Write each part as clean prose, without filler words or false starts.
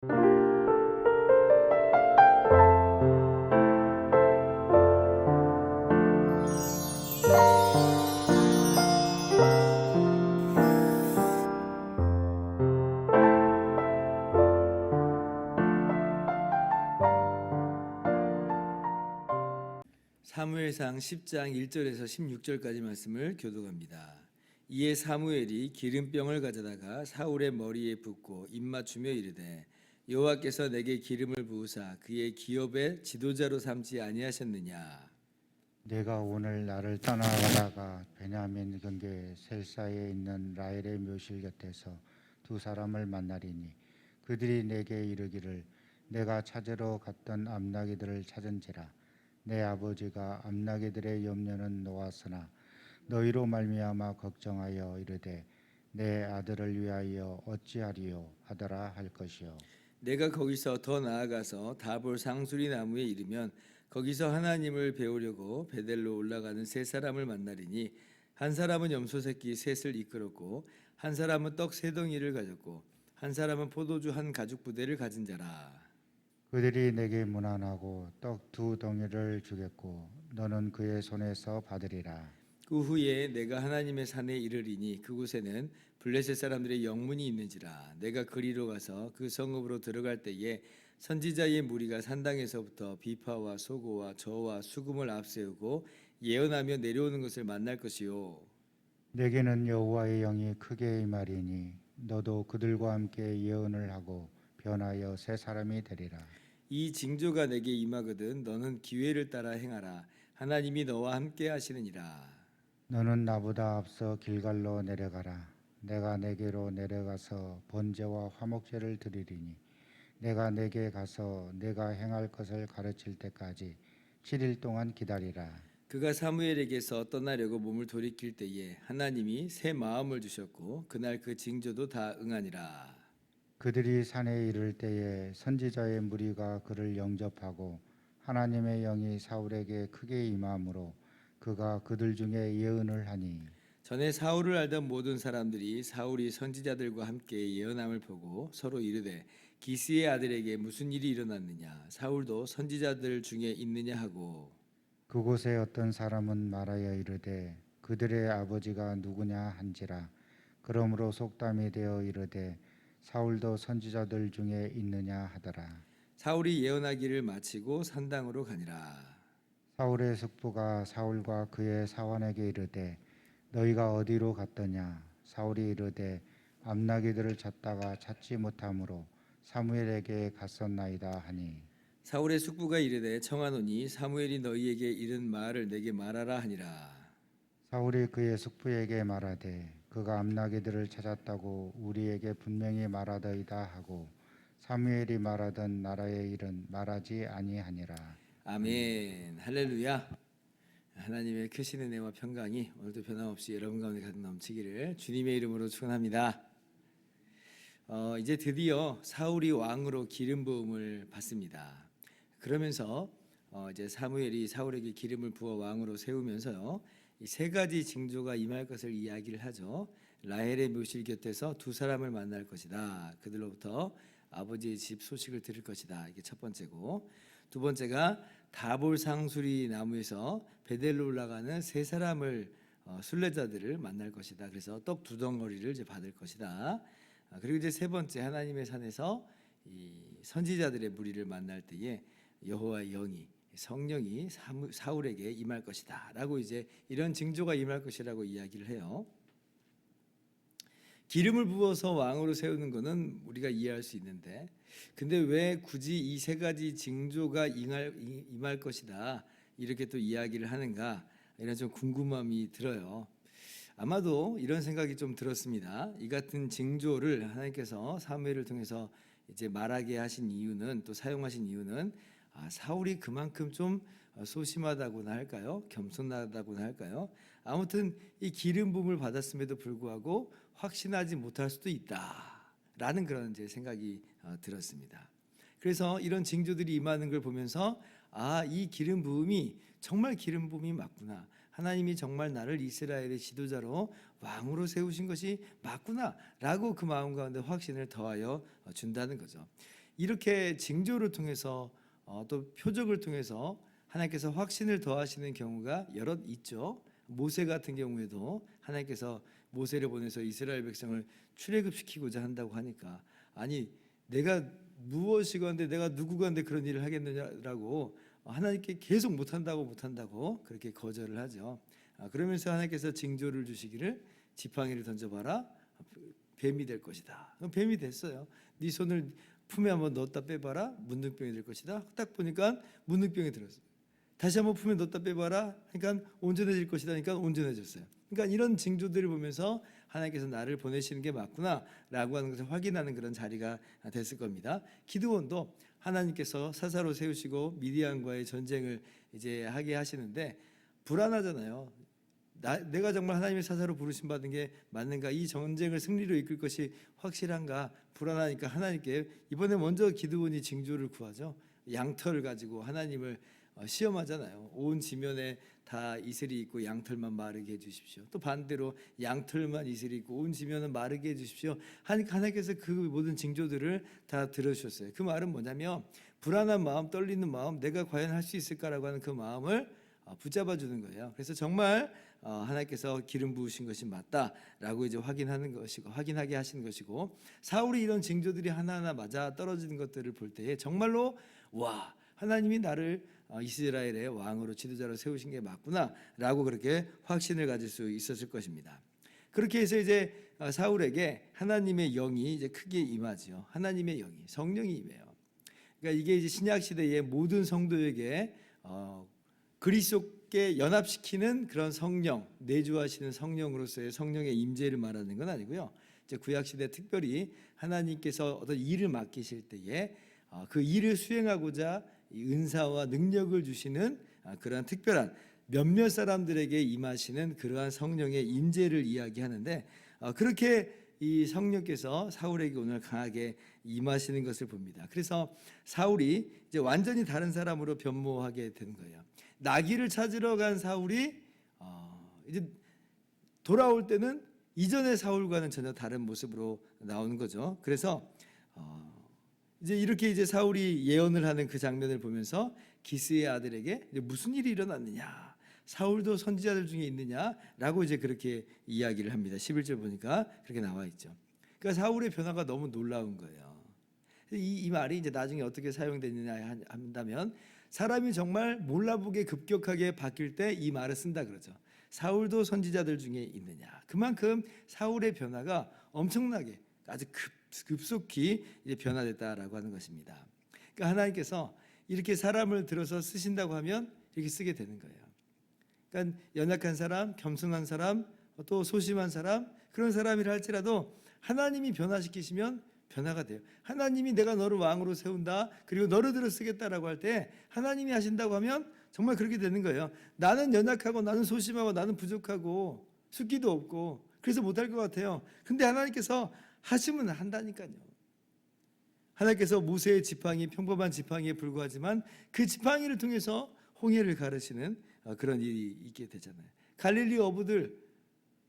사무엘상 10장 1절에서 16절까지 말씀을 교독합니다. 이에 사무엘이 기름병을 가져다가 사울의 머리에 붓고 입맞추며 이르되 여호와께서 내게 기름을 부으사 그의 기업의 지도자로 삼지 아니하셨느냐. 내가 오늘 나를 떠나가다가 베냐민 근교의 셀사에 있는 라헬의 묘실 곁에서 두 사람을 만나리니 그들이 내게 이르기를 내가 찾으러 갔던 암나기들을 찾은지라. 내 아버지가 암나기들의 염려는 놓았으나 너희로 말미암아 걱정하여 이르되 내 아들을 위하여 어찌하리요 하더라 할 것이요. 내가 거기서 더 나아가서 다볼 상수리 나무에 이르면 거기서 하나님을 배우려고 베델로 올라가는 세 사람을 만나리니 한 사람은 염소 새끼 셋을 이끌었고 한 사람은 떡 세 덩이를 가졌고 한 사람은 포도주 한 가죽 부대를 가진 자라. 그들이 내게 문안하고 떡 두 덩이를 주겠고 너는 그의 손에서 받으리라. 그 후에 내가 하나님의 산에 이르리니 그곳에는 블레셋 사람들의 영문이 있는지라. 내가 그리로 가서 그 성읍으로 들어갈 때에 선지자의 무리가 산당에서부터 비파와 소고와 저와 수금을 앞세우고 예언하며 내려오는 것을 만날 것이요. 내게는 여호와의 영이 크게 임하리니 너도 그들과 함께 예언을 하고 변하여 새 사람이 되리라. 이 징조가 내게 임하거든 너는 기회를 따라 행하라. 하나님이 너와 함께 하시느니라. 너는 나보다 앞서 길갈로 내려가라. 내가 내게로 내려가서 번제와 화목제를 드리리니 내가 내게 가서 내가 행할 것을 가르칠 때까지 7일 동안 기다리라. 그가 사무엘에게서 떠나려고 몸을 돌이킬 때에 하나님이 새 마음을 주셨고 그날 그 징조도 다 응하니라. 그들이 산에 이를 때에 선지자의 무리가 그를 영접하고 하나님의 영이 사울에게 크게 임함으로 그가 그들 중에 예언을 하니 전에 사울을 알던 모든 사람들이 사울이 선지자들과 함께 예언함을 보고 서로 이르되 기스의 아들에게 무슨 일이 일어났느냐 사울도 선지자들 중에 있느냐 하고 그곳에 어떤 사람은 말하여 이르되 그들의 아버지가 누구냐 한지라. 그러므로 속담이 되어 이르되 사울도 선지자들 중에 있느냐 하더라. 사울이 예언하기를 마치고 산당으로 가니라. 사울의 숙부가 사울과 그의 사원에게 이르되 너희가 어디로 갔더냐. 사울이 이르되 암나기들을 찾다가 찾지 못하므로 사무엘에게 갔었나이다 하니 사울의 숙부가 이르되 청하노니 사무엘이 너희에게 이른 말을 내게 말하라 하니라. 사울이 그의 숙부에게 말하되 그가 암나기들을 찾았다고 우리에게 분명히 말하더이다 하고 사무엘이 말하던 나라의 일은 말하지 아니하니라. 아멘. 할렐루야. 하나님의 크신 은혜와 평강이 오늘도 변함없이 여러분 가운데 가득 넘치기를 주님의 이름으로 축원합니다. 이제 드디어 사울이 왕으로 기름 부음을 받습니다. 그러면서 이제 사무엘이 사울에게 기름을 부어 왕으로 세우면서요. 이 세 가지 징조가 임할 것을 이야기를 하죠. 라헬의 묘실 곁에서 두 사람을 만날 것이다. 그들로부터 아버지의 집 소식을 들을 것이다. 이게 첫 번째고, 두 번째가 다볼 상수리 나무에서 베델로 올라가는 세 사람을 순례자들을 만날 것이다. 그래서 떡 두 덩어리를 이제 받을 것이다. 그리고 이제 세 번째 하나님의 산에서 이 선지자들의 무리를 만날 때에 여호와의 영이 성령이 사울에게 임할 것이다라고 이제 이런 징조가 임할 것이라고 이야기를 해요. 기름을 부어서 왕으로 세우는 것은 우리가 이해할 수 있는데, 근데 왜 굳이 이 세 가지 징조가 임할 것이다 이렇게 또 이야기를 하는가 이런 좀 궁금함이 들어요. 아마도 이런 생각이 좀 들었습니다. 이 같은 징조를 하나님께서 사무엘을 통해서 이제 말하게 하신 이유는 또 사용하신 이유는 사울이 그만큼 좀 소심하다고나 할까요? 겸손하다고나 할까요? 아무튼 이 기름 부음을 받았음에도 불구하고 확신하지 못할 수도 있다라는 그런 이제 생각이 들었습니다. 그래서 이런 징조들이 임하는 걸 보면서 이 기름 부음이 정말 기름 부음이 맞구나. 하나님이 정말 나를 이스라엘의 지도자로 왕으로 세우신 것이 맞구나라고 그 마음 가운데 확신을 더하여 준다는 거죠. 이렇게 징조를 통해서 또 표적을 통해서 하나님께서 확신을 더하시는 경우가 여럿 있죠. 모세 같은 경우에도 하나님께서 모세를 보내서 이스라엘 백성을 출애굽시키고자 한다고 하니까 아니 내가 무엇이건데 내가 누구건데 그런 일을 하겠느냐라고 하나님께 계속 못한다고 그렇게 거절을 하죠. 그러면서 하나님께서 징조를 주시기를 지팡이를 던져봐라 뱀이 될 것이다. 그럼 뱀이 됐어요. 네 손을 품에 한번 넣었다 빼봐라 문둥병이 될 것이다. 딱 보니까 문둥병이 들었어요. 다시 한번 품에 넣었다 빼봐라 그러니까 온전해질 것이다. 그러니까 온전해졌어요. 그러니까 이런 징조들을 보면서 하나님께서 나를 보내시는 게 맞구나라고 하는 것을 확인하는 그런 자리가 됐을 겁니다. 기드온도 하나님께서 사사로 세우시고 미디안과의 전쟁을 이제 하게 하시는데 불안하잖아요. 내가 정말 하나님의 사사로 부르심 받은 게 맞는가? 이 전쟁을 승리로 이끌 것이 확실한가? 불안하니까 하나님께 이번에 먼저 기드온이 징조를 구하죠. 양털을 가지고 하나님을 시험하잖아요. 온 지면에 다 이슬이 있고 양털만 마르게 해주십시오. 또 반대로 양털만 이슬이 있고 온 지면은 마르게 해주십시오. 하나님께서 그 모든 징조들을 다 들어주셨어요. 그 말은 뭐냐면 불안한 마음, 떨리는 마음, 내가 과연 할 수 있을까라고 하는 그 마음을 붙잡아 주는 거예요. 그래서 정말 하나님께서 기름 부으신 것이 맞다라고 이제 확인하게 하시는 것이고 사울이 이런 징조들이 하나하나 맞아 떨어지는 것들을 볼 때에 정말로 와 하나님이 나를 이스라엘의 왕으로 지도자로 세우신 게 맞구나라고 그렇게 확신을 가질 수 있었을 것입니다. 그렇게 해서 이제 사울에게 하나님의 영이 이제 크게 임하지요. 하나님의 영이 성령이 임해요. 그러니까 이게 이제 신약 시대의 모든 성도에게 그리스도께 연합시키는 그런 성령, 내주하시는 성령으로서의 성령의 임재를 말하는 건 아니고요. 이제 구약 시대 특별히 하나님께서 어떤 일을 맡기실 때에 그 일을 수행하고자 은사와 능력을 주시는 그러한 특별한 몇몇 사람들에게 임하시는 그러한 성령의 임재를 이야기하는데 그렇게 이 성령께서 사울에게 오늘 강하게 임하시는 것을 봅니다. 그래서 사울이 이제 완전히 다른 사람으로 변모하게 되는 거예요. 나귀를 찾으러 간 사울이 이제 돌아올 때는 이전의 사울과는 전혀 다른 모습으로 나오는 거죠. 그래서 이제 이렇게 이제 사울이 예언을 하는 그 장면을 보면서 기스의 아들에게 이제 무슨 일이 일어났느냐, 사울도 선지자들 중에 있느냐라고 이제 그렇게 이야기를 합니다. 11절 보니까 그렇게 나와 있죠. 그러니까 사울의 변화가 너무 놀라운 거예요. 이 말이 이제 나중에 어떻게 사용되느냐 한다면 사람이 정말 몰라보게 급격하게 바뀔 때 이 말을 쓴다 그러죠. 사울도 선지자들 중에 있느냐. 그만큼 사울의 변화가 엄청나게 아주 급속히 이제 변화됐다라고 하는 것입니다. 그러니까 하나님께서 이렇게 사람을 들어서 쓰신다고 하면 이렇게 쓰게 되는 거예요. 그러니까 연약한 사람, 겸손한 사람, 또 소심한 사람 그런 사람이라 할지라도 하나님이 변화시키시면 변화가 돼요. 하나님이 내가 너를 왕으로 세운다 그리고 너를 들어 쓰겠다라고 할 때 하나님이 하신다고 하면 정말 그렇게 되는 거예요. 나는 연약하고 나는 소심하고 나는 부족하고 숫기도 없고 그래서 못할 것 같아요. 근데 하나님께서 하시면 한다니까요. 하나님께서 모세의 지팡이 평범한 지팡이에 불과하지만 그 지팡이를 통해서 홍해를 가르시는 그런 일이 있게 되잖아요. 갈릴리 어부들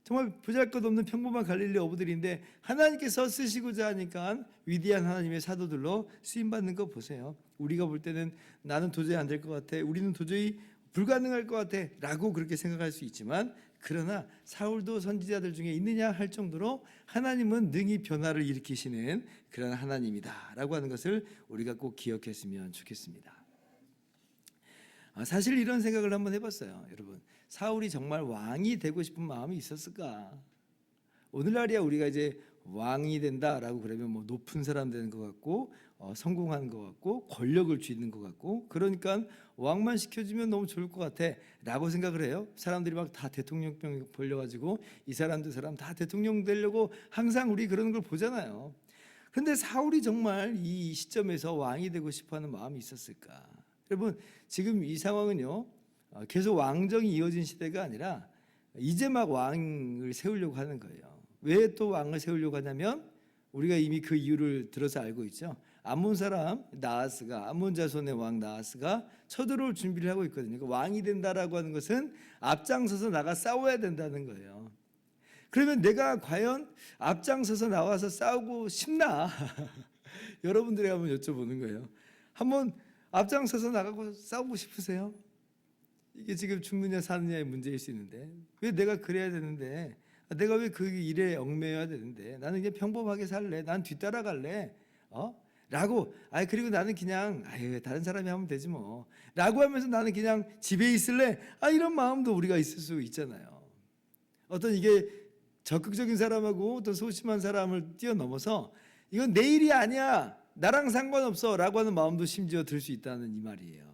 정말 보잘것없는 평범한 갈릴리 어부들인데 하나님께서 쓰시고자 하니까 위대한 하나님의 사도들로 쓰임받는 거 보세요. 우리가 볼 때는 나는 도저히 안 될 것 같아, 우리는 도저히 불가능할 것 같아 라고 그렇게 생각할 수 있지만 그러나 사울도 선지자들 중에 있느냐 할 정도로 하나님은 능히 변화를 일으키시는 그런 하나님이다 라고 하는 것을 우리가 꼭 기억했으면 좋겠습니다. 사실 이런 생각을 한번 해봤어요. 여러분, 사울이 정말 왕이 되고 싶은 마음이 있었을까? 오늘날이야 우리가 이제 왕이 된다라고 그러면 뭐 높은 사람 되는 것 같고 성공한 것 같고 권력을 쥐는 것 같고 그러니까 왕만 시켜주면 너무 좋을 것 같아 라고 생각을 해요. 사람들이 막 다 대통령병 벌려가지고 이 사람 저 사람 다 대통령 되려고 항상 우리 그러는 걸 보잖아요. 그런데 사울이 정말 이 시점에서 왕이 되고 싶어하는 마음이 있었을까? 여러분 지금 이 상황은요 계속 왕정이 이어진 시대가 아니라 이제 막 왕을 세우려고 하는 거예요. 왜 또 왕을 세우려고 하냐면 우리가 이미 그 이유를 들어서 알고 있죠. 암몬 사람 나하스가 암몬 자손의 왕 나하스가 쳐들어올 준비를 하고 있거든요. 그러니까 왕이 된다라고 하는 것은 앞장서서 나가 싸워야 된다는 거예요. 그러면 내가 과연 앞장서서 나와서 싸우고 싶나? 여러분들이 한번 여쭤보는 거예요. 한번 앞장서서 나가고 싸우고 싶으세요? 이게 지금 죽느냐 사느냐의 문제일 수 있는데 왜 내가 그래야 되는데, 내가 왜 그 일에 얽매여야 되는데, 나는 그냥 평범하게 살래, 난 뒤따라갈래, 라고, 그리고 나는 그냥 다른 사람이 하면 되지 뭐 라고 하면서 나는 그냥 집에 있을래, 이런 마음도 우리가 있을 수 있잖아요. 어떤 이게 적극적인 사람하고 어떤 소심한 사람을 뛰어넘어서 이건 내 일이 아니야, 나랑 상관없어 라고 하는 마음도 심지어 들 수 있다는 이 말이에요.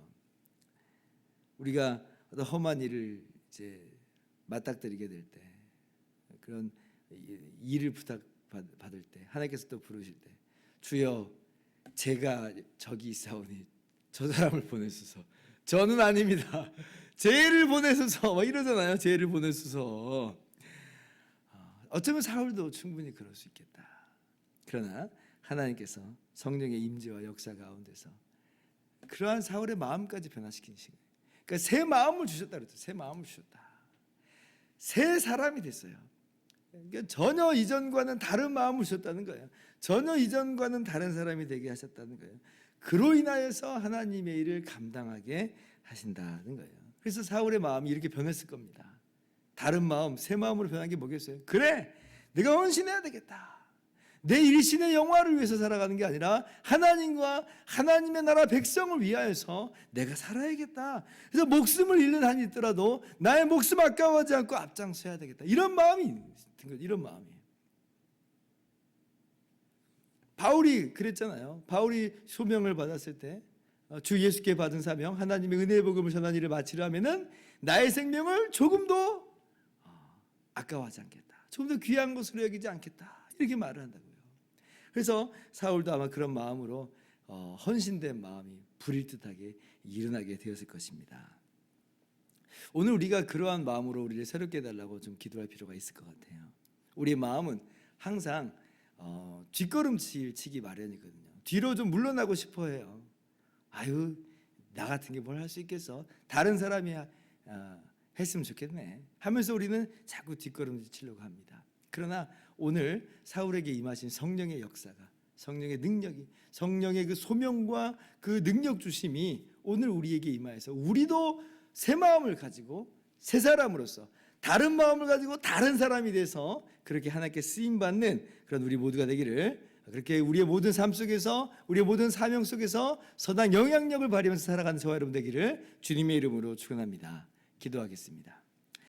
우리가 어떤 험한 일을 이제 맞닥뜨리게 될 때, 그런 일을 부탁받을 때 하나님께서 또 부르실 때, 주여 제가 저기 있사오니 저 사람을 보내소서. 저는 아닙니다. 쟤를 보내소서. 막 이러잖아요. 쟤를 보내소서. 어쩌면 사울도 충분히 그럴 수 있겠다. 그러나 하나님께서 성령의 임재와 역사 가운데서 그러한 사울의 마음까지 변화시키신 거예요. 그러니까 새 마음을 주셨다 그랬죠. 새 마음을 주셨다. 새 사람이 됐어요. 그러니까 전혀 이전과는 다른 마음을 주셨다는 거예요. 전혀 이전과는 다른 사람이 되게 하셨다는 거예요. 그로 인하여서 하나님의 일을 감당하게 하신다는 거예요. 그래서 사울의 마음이 이렇게 변했을 겁니다. 다른 마음, 새 마음으로 변한 게 뭐겠어요? 그래, 내가 헌신해야 되겠다. 내 일신의 영화를 위해서 살아가는 게 아니라 하나님과 하나님의 나라 백성을 위하여서 내가 살아야겠다. 그래서 목숨을 잃는 한이 있더라도 나의 목숨 아까워하지 않고 앞장서야 되겠다. 이런 마음이 있는 거죠. 이런 마음이에요. 바울이 그랬잖아요. 바울이 소명을 받았을 때 주 예수께 받은 사명, 하나님의 은혜의 복음을 전하는 일을 마치려 하면은 나의 생명을 조금도 아까워하지 않겠다. 조금 더 귀한 것으로 여기지 않겠다. 이렇게 말을 한다고요. 그래서 사울도 아마 그런 마음으로 헌신된 마음이 불일 듯하게 일어나게 되었을 것입니다. 오늘 우리가 그러한 마음으로 우리를 새롭게 해달라고 좀 기도할 필요가 있을 것 같아요. 우리의 마음은 항상 뒷걸음질 치기 마련이거든요. 뒤로 좀 물러나고 싶어해요. 나 같은 게 뭘 할 수 있겠어? 다른 사람이 했으면 좋겠네 하면서 우리는 자꾸 뒷걸음질 치려고 합니다. 그러나 오늘 사울에게 임하신 성령의 역사가, 성령의 능력이, 성령의 그 소명과 그 능력 주심이 오늘 우리에게 임하여서 우리도 새 마음을 가지고 새 사람으로서 다른 마음을 가지고 다른 사람이 돼서 그렇게 하나님께 쓰임받는 그런 우리 모두가 되기를, 그렇게 우리의 모든 삶 속에서, 우리의 모든 사명 속에서 선한 영향력을 발휘하면서 살아가는 저와 여러분 되기를 주님의 이름으로 축원합니다. 기도하겠습니다.